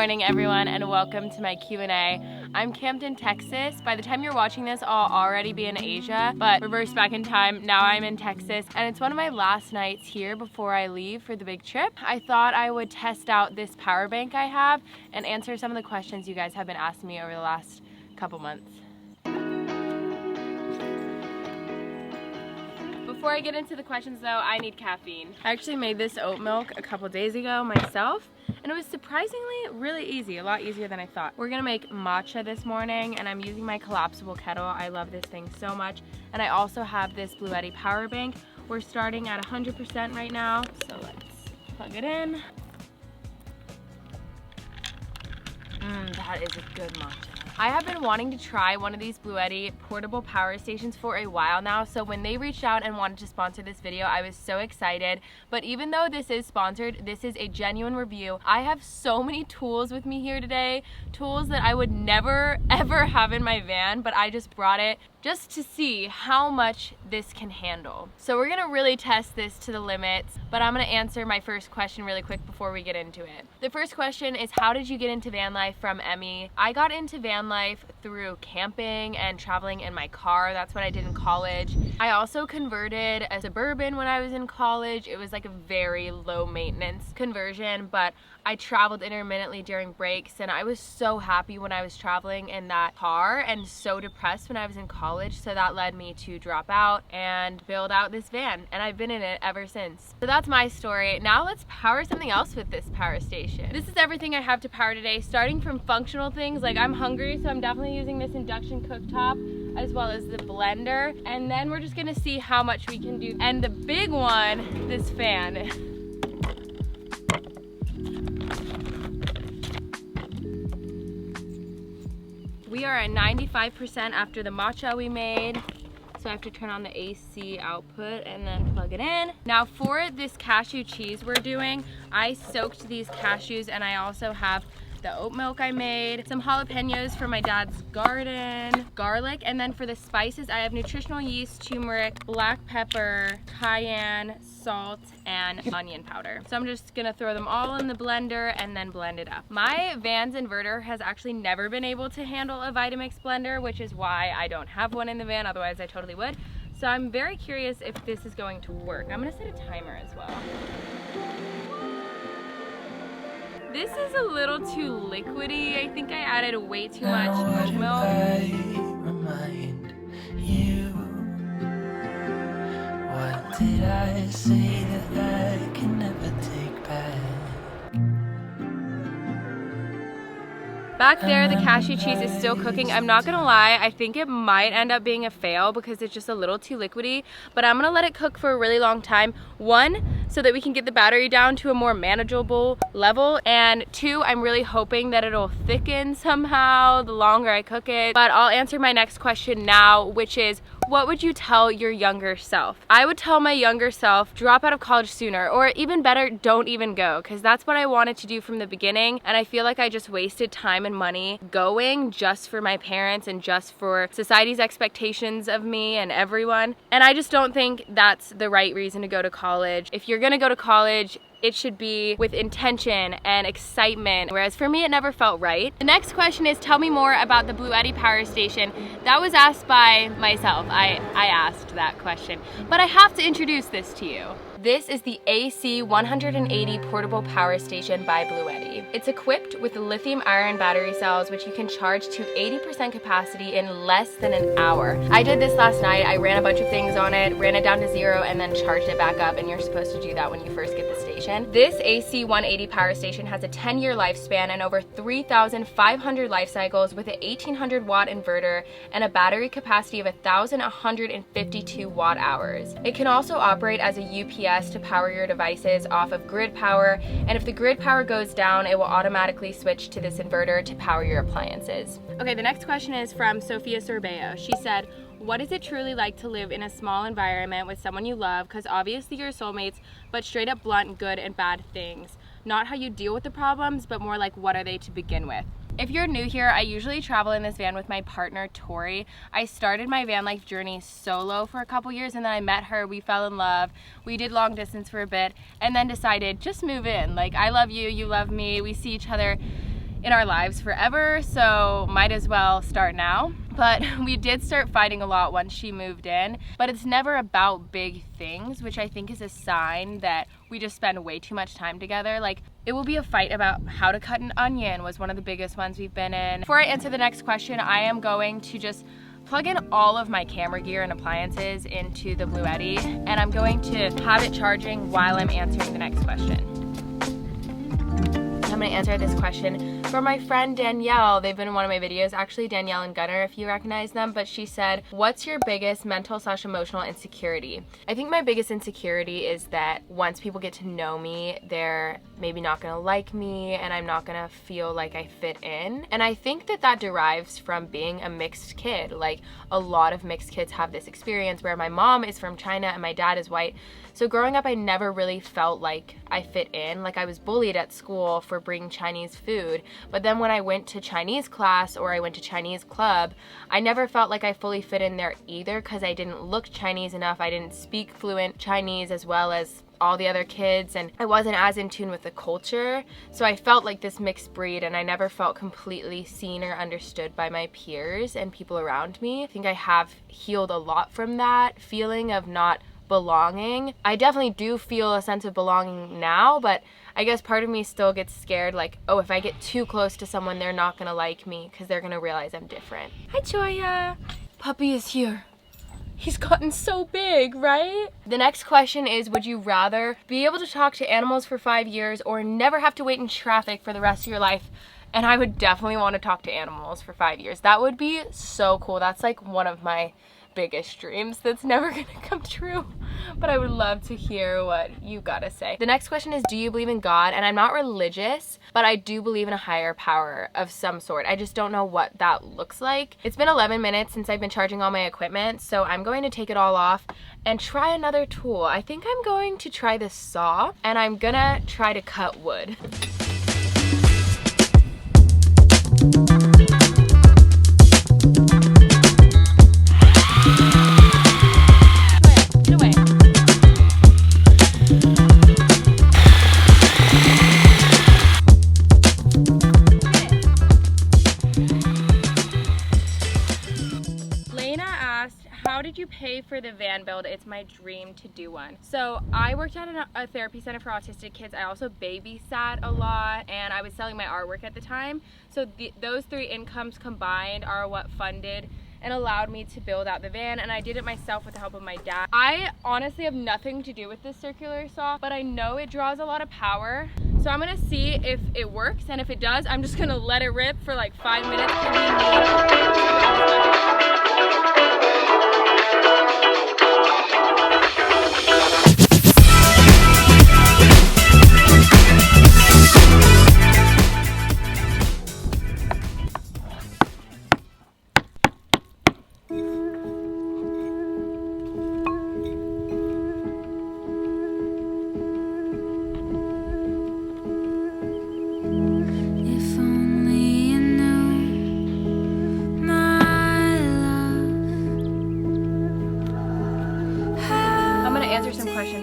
morning, everyone, and welcome to my Q&A. I'm camped in Texas. By the time you're watching this, I'll already be in Asia, but reverse back in time, now I'm in Texas, and it's one of my last nights here before I leave for the big trip. I thought I would test out this power bank I have and answer some of the questions you guys have been asking me over the last couple months. Before I get into the questions though, I need caffeine. I actually made this oat milk a couple days ago myself, and it was surprisingly really easy, a lot easier than I thought. We're gonna make matcha this morning, and I'm using my collapsible kettle. I love this thing so much. And I also have this Bluetti power bank. We're starting at 100% right now, so let's plug it in. That is a good matcha. I have been wanting to try one of these Bluetti portable power stations for a while now, so when they reached out and wanted to sponsor this video, I was so excited. But even though this is sponsored, this is a genuine review. I have so many tools with me here today, tools that I would never ever have in my van, but I just brought it just to see how much this can handle. So we're gonna really test this to the limits, but I'm gonna answer my first question really quick before we get into it. The first question is, how did you get into van life from Emmy? I got into van life through camping and traveling in my car. That's what I did in college. I also converted a Suburban when I was in college. It was like a very low maintenance conversion, but I traveled intermittently during breaks, and I was so happy when I was traveling in that car and so depressed when I was in college, so that led me to drop out and build out this van, and I've been in it ever since. So that's my story. Now let's power something else with this power station. This is everything I have to power today, starting from functional things like I'm hungry, so I'm definitely using this induction cooktop as well as the blender, and then we're just gonna see how much we can do. And the big one, this fan. We are at 95% after the matcha we made, so I have to turn on the AC output and then plug it in. Now for this cashew cheese we're doing, I soaked these cashews, and I also have the oat milk I made, some jalapenos from my dad's garden, garlic, and then for the spices I have nutritional yeast, turmeric, black pepper, cayenne, salt, and onion powder. So I'm just gonna throw them all in the blender and then blend it up. My van's inverter has actually never been able to handle a Vitamix blender, which is why I don't have one in the van, otherwise I totally would. So I'm very curious if this is going to work. I'm gonna set a timer as well. This is a little too liquidy. I think I added way too much oat milk. I remind you, what did I say that I can never take back? Back there, the cashew cheese is still cooking. I'm not gonna lie, I think it might end up being a fail because it's just a little too liquidy, but I'm gonna let it cook for a really long time. One, so that we can get the battery down to a more manageable level, and two, I'm really hoping that it'll thicken somehow the longer I cook it. But I'll answer my next question now, which is, what would you tell your younger self? I would tell my younger self, drop out of college sooner, or even better, don't even go, because that's what I wanted to do from the beginning, and I feel like I just wasted time and money going just for my parents and just for society's expectations of me and everyone, and I just don't think that's the right reason to go to college. If you're gonna go to college, it should be with intention and excitement, whereas for me it never felt right. The next question is, tell me more about the Bluetti power station. That was asked by myself. I asked that question, but I have to introduce this to you. This is the AC 180 portable power station by Bluetti. It's equipped with lithium iron battery cells, which you can charge to 80% capacity in less than an hour. I did this last night. I ran a bunch of things on it, ran it down to 0, and then charged it back up, and you're supposed to do that when you first get the station. This AC 180 power station has a 10-year lifespan and over 3,500 life cycles with an 1,800 watt inverter and a battery capacity of 1,152 watt hours. It can also operate as a UPS to power your devices off of grid power, and if the grid power goes down, it will automatically switch to this inverter to power your appliances. Okay, the next question is from Sophia Sorbeo. She said, what is it truly like to live in a small environment with someone you love? Because obviously you're soulmates, but straight up blunt good and bad things. Not how you deal with the problems, but more like what are they to begin with? If you're new here, I usually travel in this van with my partner, Tori. I started my van life journey solo for a couple years, and then I met her, we fell in love, we did long distance for a bit, and then decided, just move in. Like, I love you, you love me, we see each other in our lives forever, so might as well start now. But we did start fighting a lot once she moved in, but it's never about big things, which I think is a sign that we just spend way too much time together. Like, it will be a fight about how to cut an onion was one of the biggest ones we've been in. Before I answer the next question, I am going to just plug in all of my camera gear and appliances into the Bluetti, and I'm going to have it charging while I'm answering the next question. I'm gonna answer this question from my friend Danielle. They've been in one of my videos, actually, Danielle and Gunnar, if you recognize them, but she said, what's your biggest mental/emotional insecurity? I think my biggest insecurity is that once people get to know me, they're maybe not gonna like me and I'm not gonna feel like I fit in. And I think that that derives from being a mixed kid. Like, a lot of mixed kids have this experience where my mom is from China and my dad is white. So growing up, I never really felt like I fit in. Like, I was bullied at school for bringing Chinese food. But then when I went to Chinese class or I went to Chinese club, I never felt like I fully fit in there either because I didn't look Chinese enough. I didn't speak fluent Chinese as well as all the other kids, and I wasn't as in tune with the culture. So I felt like this mixed breed, and I never felt completely seen or understood by my peers and people around me. I think I have healed a lot from that feeling of not belonging. I definitely do feel a sense of belonging now, but I guess part of me still gets scared, like, oh, if I get too close to someone, they're not gonna like me because they're gonna realize I'm different. Hi, Joya. Puppy is here. He's gotten so big, right? The next question is, would you rather be able to talk to animals for 5 years or never have to wait in traffic for the rest of your life? And I would definitely want to talk to animals for 5 years. That would be so cool. That's like one of my biggest dreams that's never gonna come true, but I would love to hear what you gotta say. The next question is, do you believe in God? And I'm not religious, but I do believe in a higher power of some sort. I just don't know what that looks like. It's been 11 minutes since I've been charging all my equipment, so I'm going to take it all off and try another tool. I think I'm going to try this saw, and I'm gonna try to cut wood. How did you pay for the van build? It's my dream to do one. So I worked at a therapy center for autistic kids. I also babysat a lot, and I was selling my artwork at the time. So those three incomes combined are what funded and allowed me to build out the van, and I did it myself with the help of my dad. I honestly have nothing to do with this circular saw, but I know it draws a lot of power. So I'm gonna see if it works, and if it does, I'm just gonna let it rip for like 5 minutes.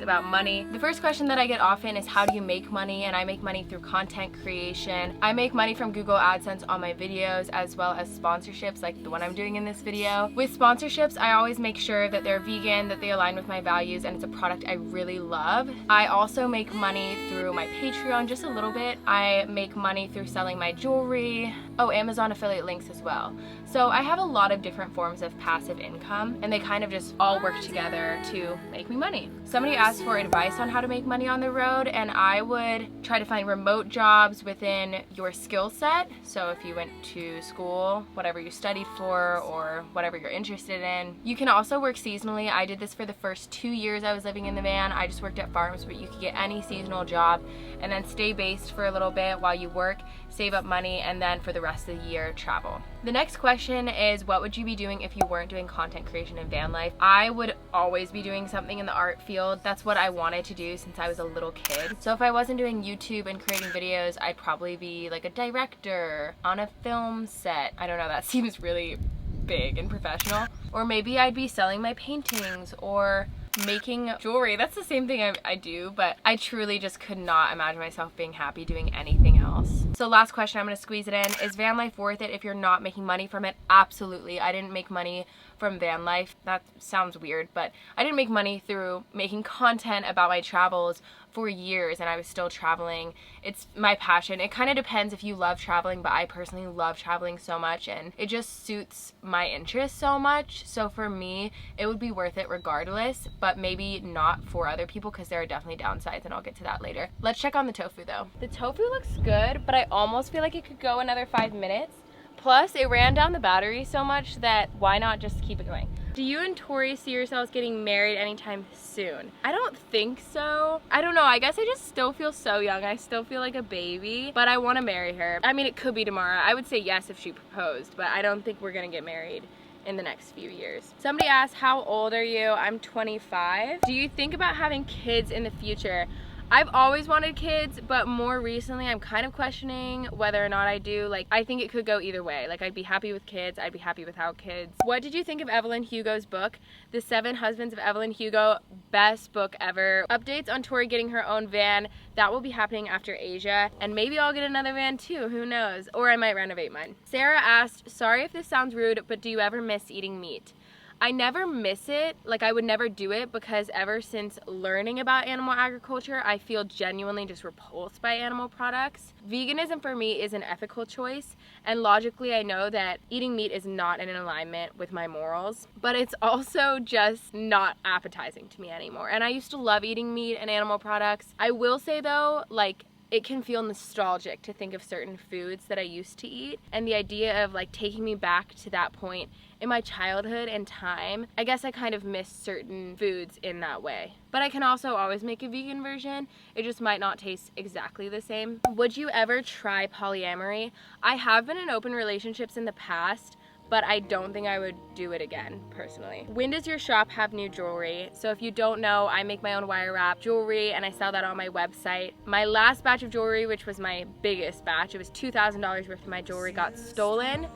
About money. The first question that I get often is, how do you make money? And I make money through content creation. I make money from Google AdSense on my videos, as well as sponsorships like the one I'm doing in this video. With sponsorships, I always make sure that they're vegan, that they align with my values, and it's a product I really love. I also make money through my Patreon, just a little bit. I make money through selling my jewelry. Oh, Amazon affiliate links as well. So I have a lot of different forms of passive income, and they kind of just all work together to make me money. Somebody asked for advice on how to make money on the road, and I would try to find remote jobs within your skill set. So if you went to school, whatever you studied for, or whatever you're interested in. You can also work seasonally. I did this for the first 2 years I was living in the van. I just worked at farms, but you could get any seasonal job and then stay based for a little bit while you work, save up money, and then for the rest of the year travel. The next question is, what would you be doing if you weren't doing content creation in van life? I would always be doing something in the art field. That's what I wanted to do since I was a little kid. So if I wasn't doing YouTube and creating videos, I'd probably be like a director on a film set. I don't know, that seems really big and professional. Or maybe I'd be selling my paintings or making jewelry. That's the same thing I do, but I truly just could not imagine myself being happy doing anything else. So last question, I'm gonna squeeze it in. Is van life worth it if you're not making money from it? Absolutely. I didn't make money from van life. That sounds weird, but I didn't make money through making content about my travels for years, and I was still traveling. It's my passion. It kind of depends if you love traveling, but I personally love traveling so much, and it just suits my interests so much. So for me, it would be worth it regardless, but maybe not for other people because there are definitely downsides, and I'll get to that later. Let's check on the tofu though. The tofu looks good, but I almost feel like it could go another 5 minutes. Plus, it ran down the battery so much that why not just keep it going? Do you and Tori see yourselves getting married anytime soon? I don't think so. I don't know, I guess I just still feel so young. I still feel like a baby, but I want to marry her. I mean, it could be tomorrow. I would say yes if she proposed, but I don't think we're gonna get married in the next few years. Somebody asked, how old are you? I'm 25. Do you think about having kids in the future? I've always wanted kids, but more recently I'm kind of questioning whether or not I do. Like, I think it could go either way. Like, I'd be happy with kids, I'd be happy without kids. What did you think of Evelyn Hugo's book? The 7 Husbands of Evelyn Hugo, best book ever. Updates on Tori getting her own van. That will be happening after Asia, and maybe I'll get another van too, who knows? Or I might renovate mine. Sarah asked, sorry if this sounds rude, but do you ever miss eating meat? I never miss it, like I would never do it, because ever since learning about animal agriculture, I feel genuinely just repulsed by animal products. Veganism for me is an ethical choice, and logically I know that eating meat is not in alignment with my morals, but it's also just not appetizing to me anymore. And I used to love eating meat and animal products. I will say though, like, it can feel nostalgic to think of certain foods that I used to eat, and the idea of like taking me back to that point in my childhood and time, I guess I kind of miss certain foods in that way. But I can also always make a vegan version. It just might not taste exactly the same. Would you ever try polyamory? I have been in open relationships in the past, but I don't think I would do it again, personally. When does your shop have new jewelry? So if you don't know, I make my own wire wrap jewelry and I sell that on my website. My last batch of jewelry, which was my biggest batch, it was $2,000 worth of my jewelry, got stolen,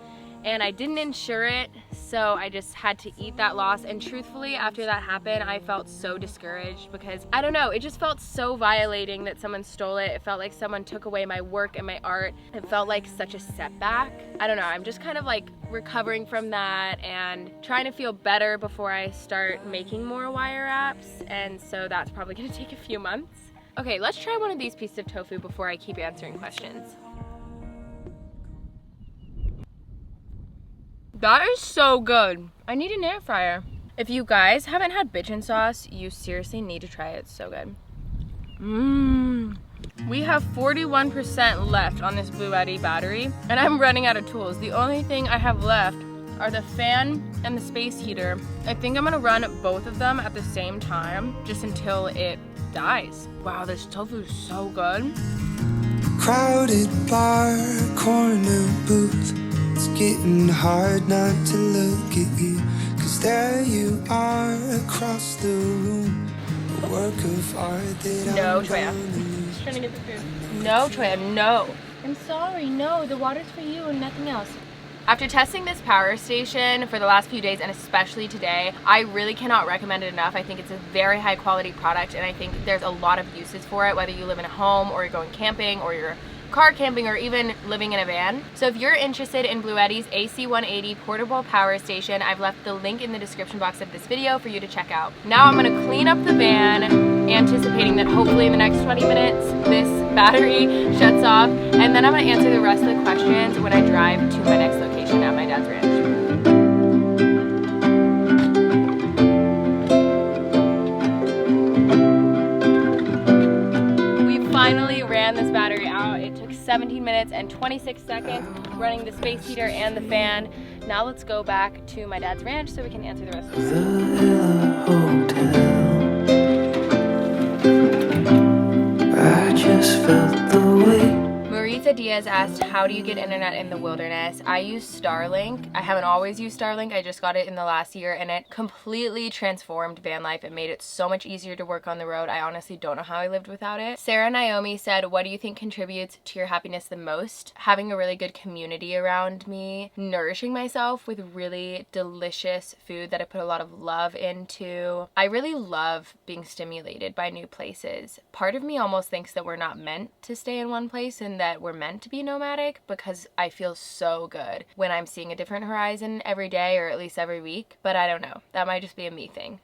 and I didn't insure it, so I just had to eat that loss. And truthfully, after that happened, I felt so discouraged because, I don't know, it just felt so violating that someone stole it. It felt like someone took away my work and my art. It felt like such a setback. I don't know, I'm just kind of like recovering from that and trying to feel better before I start making more wire wraps, and so that's probably gonna take a few months. Okay, let's try one of these pieces of tofu before I keep answering questions. That is so good. I need an air fryer. If you guys haven't had bitchin' sauce, you seriously need to try it. It's so good. We have 41% left on this Bluetti battery, and I'm running out of tools. The only thing I have left are the fan and the space heater. I think I'm gonna run both of them at the same time, just until it dies. Wow, this tofu is so good. Crowded bar, corner booth. It's getting hard not to look at you, 'cause there you are across the room. A work of art that No, I'm Toya. Just trying to get the food. No, Toya, no. I'm sorry, no. The water's for you and nothing else. After testing this power station for the last few days, and especially today, I really cannot recommend it enough. I think it's a very high quality product, and I think there's a lot of uses for it, whether you live in a home or you're going camping or you're car camping or even living in a van. So if you're interested in Bluetti's AC180 portable power station, I've left the link in the description box of this video for you to check out. Now I'm gonna clean up the van, anticipating that hopefully in the next 20 minutes this battery shuts off, and then I'm gonna answer the rest of the questions when I drive to my next location at my dad's ranch. Finally ran this battery out. It took 17 minutes and 26 seconds running the space heater and the fan. Now let's go back to my dad's ranch so we can answer the rest of this. I just felt the weight. Maritza Lisa Diaz asked, how do you get internet in the wilderness? I use Starlink. I haven't always used Starlink. I just got it in the last year and it completely transformed van life. It made it so much easier to work on the road. I honestly don't know how I lived without it. Sarah Naomi said, what do you think contributes to your happiness the most? Having a really good community around me, nourishing myself with really delicious food that I put a lot of love into. I really love being stimulated by new places. Part of me almost thinks that we're not meant to stay in one place and that we're meant to be nomadic, because I feel so good when I'm seeing a different horizon every day or at least every week. But I don't know, that might just be a me thing.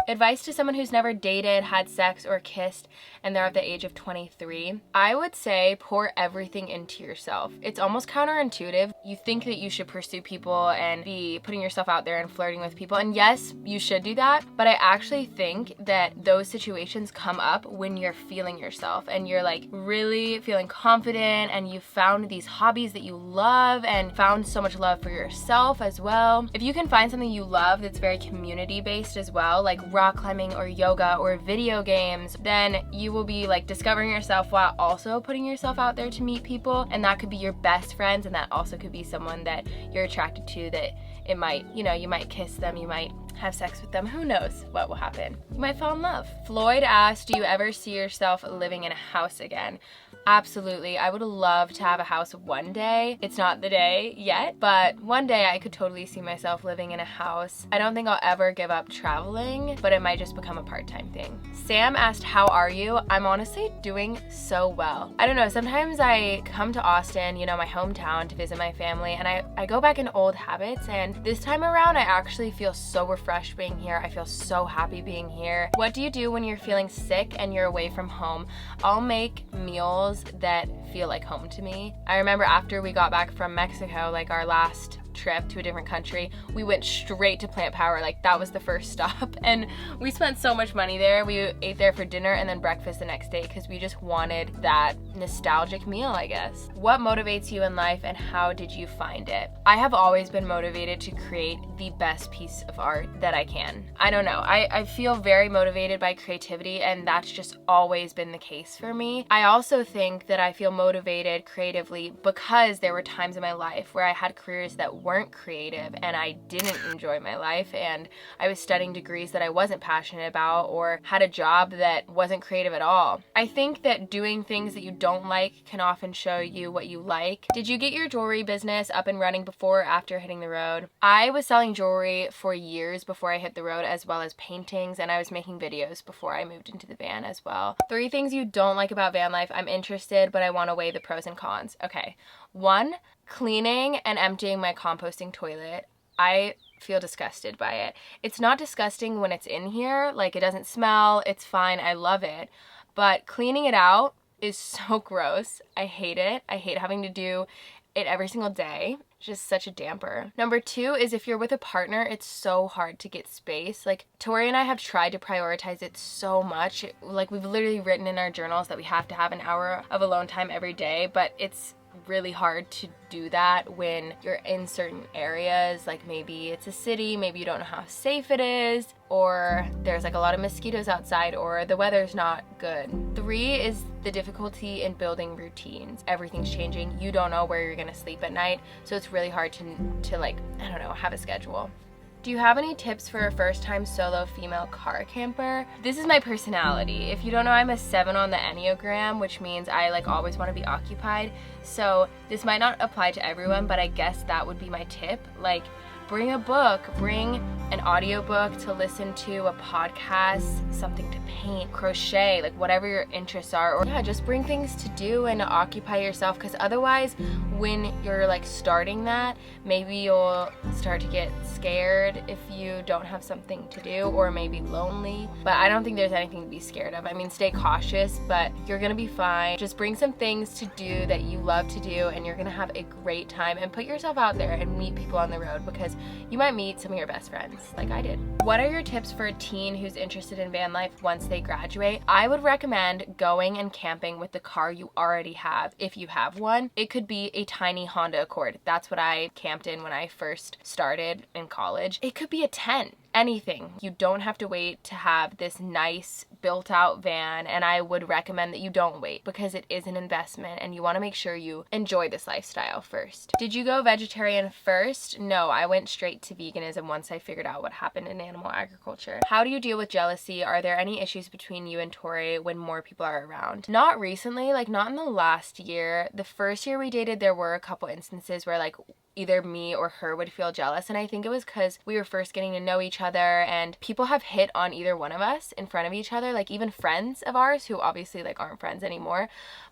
Advice to someone who's never dated, had sex, or kissed, and they're at the age of 23. I would say pour everything into yourself. It's almost counterintuitive. You think that you should pursue people and be putting yourself out there and flirting with people. And yes, you should do that. But I actually think that those situations come up when you're feeling yourself and you're like really feeling confident and you found these hobbies that you love and found so much love for yourself as well. If you can find something you love that's very community based as well, like rock climbing or yoga or video games, then you will be like discovering yourself while also putting yourself out there to meet people. And that could be your best friends, and that also could be someone that you're attracted to, that it might, you know, you might kiss them, you might have sex with them, who knows what will happen. You might fall in love. Floyd asked, do you ever see yourself living in a house again? Absolutely. I would love to have a house one day. It's not the day yet, but one day I could totally see myself living in a house. I don't think I'll ever give up traveling, but it might just become a part-time thing. Sam asked, how are you? I'm honestly doing so well. I don't know, sometimes I come to Austin, you know, my hometown, to visit my family, and I go back in old habits, and this time around I actually feel so refreshed being here. I feel so happy being here. What do you do when you're feeling sick and you're away from home? I'll make meals that feel like home to me. I remember after we got back from Mexico, like our last trip to a different country, we went straight to Plant Power. Like that was the first stop, and we spent so much money there. We ate there for dinner and then breakfast the next day because we just wanted that nostalgic meal, I guess. What motivates you in life and how did you find it? I have always been motivated to create the best piece of art that I can. I don't know, I feel very motivated by creativity, and that's just always been the case for me. I also think that I feel motivated creatively because there were times in my life where I had careers that weren't creative and I didn't enjoy my life, and I was studying degrees that I wasn't passionate about or had a job that wasn't creative at all. I think that doing things that you don't like can often show you what you like. Did you get your jewelry business up and running before or after hitting the road? I was selling jewelry for years before I hit the road, as well as paintings, and I was making videos before I moved into the van as well. 3 things you don't like about van life. I'm interested, but I want to weigh the pros and cons. Okay. 1, cleaning and emptying my composting toilet. I feel disgusted by it. It's not disgusting when it's in here, like it doesn't smell, it's fine, I love it. But cleaning it out is so gross. I hate it. I hate having to do it every single day. It's just such a damper. Number 2 is if you're with a partner, it's so hard to get space. Like Tori and I have tried to prioritize it so much. Like we've literally written in our journals that we have to have an hour of alone time every day, but it's really hard to do that when you're in certain areas. Like maybe it's a city, maybe you don't know how safe it is, or there's like a lot of mosquitoes outside, or the weather's not good. 3 is the difficulty in building routines. Everything's changing. You don't know where you're gonna sleep at night, so it's really hard to like, I don't know, have a schedule. Do you have any tips for a first-time solo female car camper? This is my personality. If you don't know, I'm a 7 on the Enneagram, which means I like always want to be occupied. So this might not apply to everyone, but I guess that would be my tip. Like, bring a book, bring an audiobook to listen to, a podcast, something to paint, crochet, like whatever your interests are. Or yeah, just bring things to do and to occupy yourself, because otherwise when you're like starting that, maybe you'll start to get scared if you don't have something to do, or maybe lonely. But I don't think there's anything to be scared of. I mean, stay cautious, but you're gonna be fine. Just bring some things to do that you love to do, and you're gonna have a great time, and put yourself out there and meet people on the road, because you might meet some of your best friends like I did. What are your tips for a teen who's interested in van life once they graduate? I would recommend going and camping with the car you already have, if you have one. It could be a tiny Honda Accord. That's what I camped in when I first started in college. It could be a tent. anything. You don't have to wait to have this nice built out van, and I would recommend that you don't wait because it is an investment and you want to make sure you enjoy this lifestyle first. Did you go vegetarian first? No, I went straight to veganism once I figured out what happened in animal agriculture. How do you deal with jealousy? Are there any issues between you and Tori when more people are around? Not recently, like not in the last year. The first year we dated, there were a couple instances where like either me or her would feel jealous, and I think it was because we were first getting to know each other and people have hit on either one of us in front of each other, like even friends of ours who obviously like aren't friends anymore,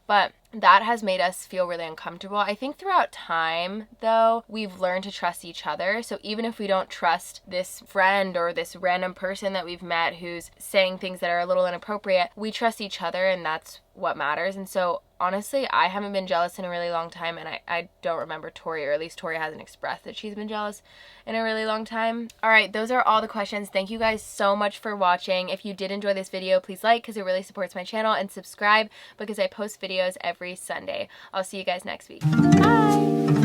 but that has made us feel really uncomfortable. I think throughout time though, we've learned to trust each other, so even if we don't trust this friend or this random person that we've met who's saying things that are a little inappropriate, we trust each other and that's what matters. And so honestly, I haven't been jealous in a really long time, and I don't remember Tori, or at least Tori hasn't expressed that she's been jealous in a really long time. All right, those are all the questions. Thank you guys so much for watching. If you did enjoy this video, please like because it really supports my channel, and subscribe because I post videos every Sunday. I'll see you guys next week. Bye!